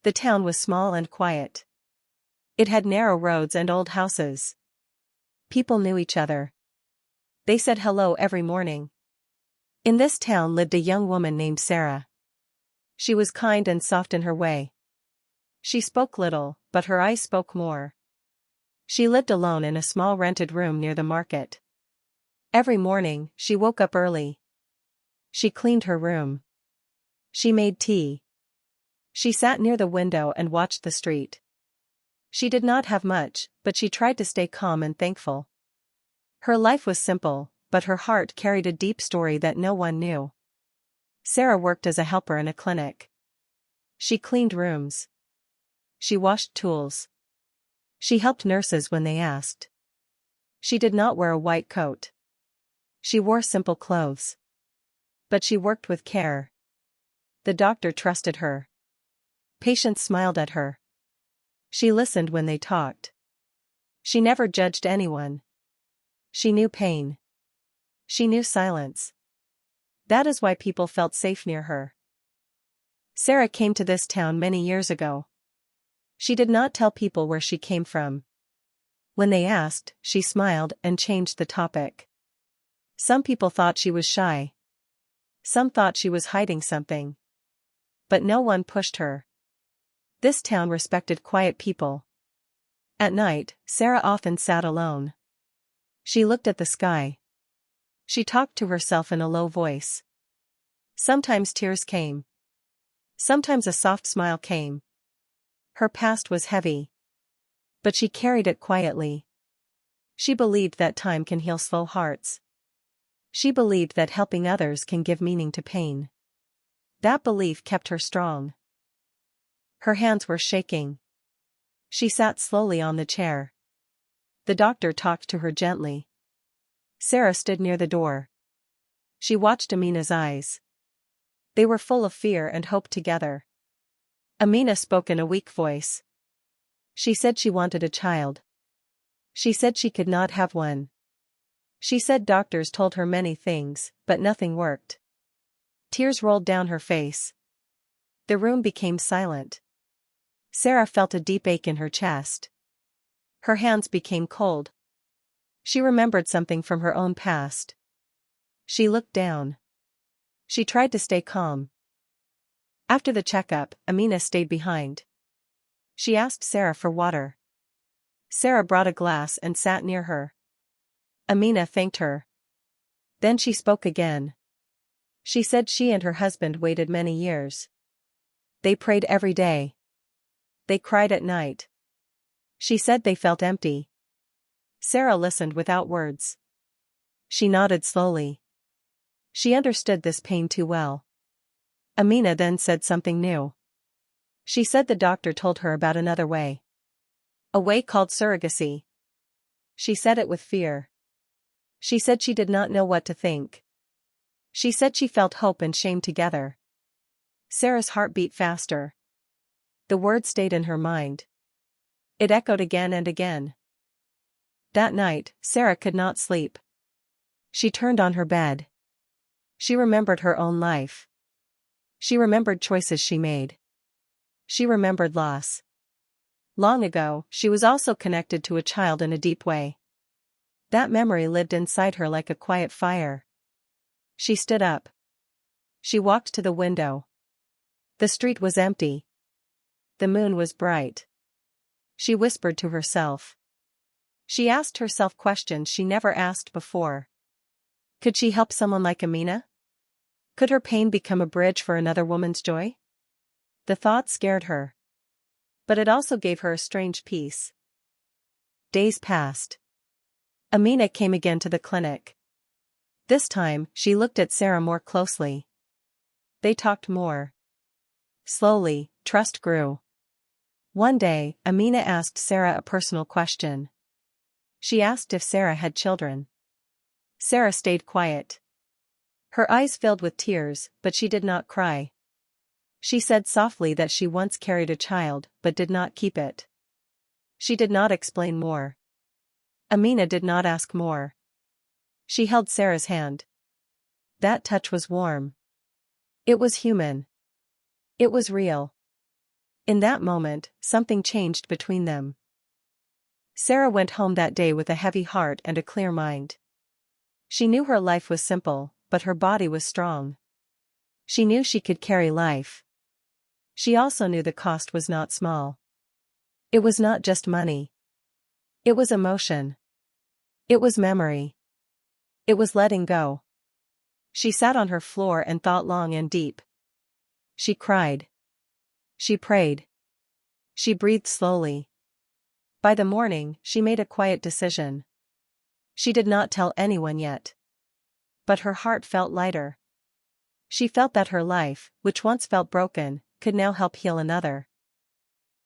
The town was small and quiet. It had narrow roads and old houses. People knew each other. They said hello every morning. In this town lived a young woman named Sara. She was kind and soft in her way. She spoke little, but her eyes spoke more. She lived alone in a small rented room near the market. Every morning, she woke up early. She cleaned her room. She made tea. She sat near the window and watched the street. She did not have much, but she tried to stay calm and thankful. Her life was simple, but her heart carried a deep story that no one knew. Sara worked as a helper in a clinic. She cleaned rooms. She washed tools. She helped nurses when they asked. She did not wear a white coat. She wore simple clothes. But she worked with care. The doctor trusted her. Patients smiled at her. She listened when they talked. She never judged anyone. She knew pain. She knew silence. That is why people felt safe near her. Sara came to this town many years ago. She did not tell people where she came from. When they asked, she smiled and changed the topic. Some people thought she was shy. Some thought she was hiding something. But no one pushed her. This town respected quiet people. At night, Sara often sat alone. She looked at the sky. She talked to herself in a low voice. Sometimes tears came. Sometimes a soft smile came. Her past was heavy. But she carried it quietly. She believed that time can heal slow hearts. She believed that helping others can give meaning to pain. That belief kept her strong. Her hands were shaking. She sat slowly on the chair. The doctor talked to her gently. Sara stood near the door. She watched Amina's eyes. They were full of fear and hope together. Amina spoke in a weak voice. She said she wanted a child. She said she could not have one. She said doctors told her many things, but nothing worked. Tears rolled down her face. The room became silent. Sara felt a deep ache in her chest. Her hands became cold. She remembered something from her own past. She looked down. She tried to stay calm. After the checkup, Amina stayed behind. She asked Sara for water. Sara brought a glass and sat near her. Amina thanked her. Then she spoke again. She said she and her husband waited many years. They prayed every day. They cried at night. She said they felt empty. Sara listened without words. She nodded slowly. She understood this pain too well. Amina then said something new. She said the doctor told her about another way. A way called surrogacy. She said it with fear. She said she did not know what to think. She said she felt hope and shame together. Sara's heart beat faster. The word stayed in her mind. It echoed again and again. That night, Sara could not sleep. She turned on her bed. She remembered her own life. She remembered choices she made. She remembered loss. Long ago, she was also connected to a child in a deep way. That memory lived inside her like a quiet fire. She stood up. She walked to the window. The street was empty. The moon was bright. She whispered to herself. She asked herself questions she never asked before. Could she help someone like Amina? Could her pain become a bridge for another woman's joy? The thought scared her. But it also gave her a strange peace. Days passed. Amina came again to the clinic. This time, she looked at Sara more closely. They talked more. Slowly, trust grew. One day, Amina asked Sara a personal question. She asked if Sara had children. Sara stayed quiet. Her eyes filled with tears, but she did not cry. She said softly that she once carried a child, but did not keep it. She did not explain more. Amina did not ask more. She held Sara's hand. That touch was warm. It was human. It was real. In that moment, something changed between them. Sara went home that day with a heavy heart and a clear mind. She knew her life was simple, but her body was strong. She knew she could carry life. She also knew the cost was not small. It was not just money. It was emotion. It was memory. It was letting go. She sat on her floor and thought long and deep. She cried. She prayed. She breathed slowly. By the morning, she made a quiet decision. She did not tell anyone yet. But her heart felt lighter. She felt that her life, which once felt broken, could now help heal another.